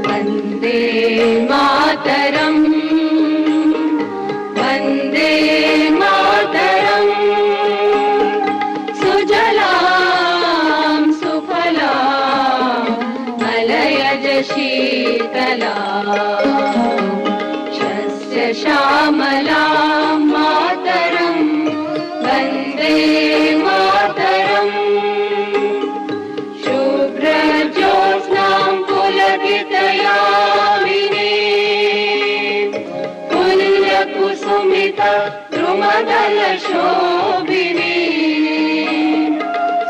वन्दे मातरम् वन्दे मातरम् सुजलां सुफलां मलयज शीतलां शस्य श्यामलां मातरम् वन्दे मातरम् शुभ्रज्योत्स्नां पुलकितयामिनीं पुल्यकुसुमितद्रुमदलशोभिनीं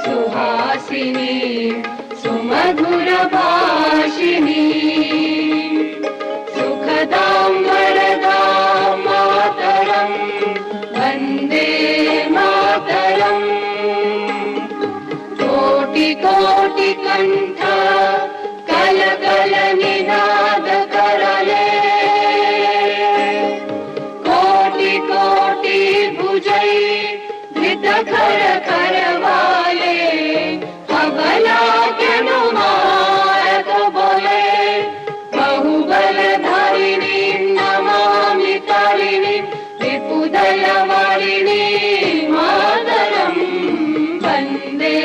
सुहासिनीं सुमधुरभाषिणीं सुखदां वरदां मातरं वन्दे मातरम् कोटि कोटि कंठ कल कल निनाद करले कोटि कोटि भुजै धृत खर करवाले अबला अनुमारक बोले बहुबल धारिणी नमामि तारिणी विपुदल वारिणी मातरं वन्दे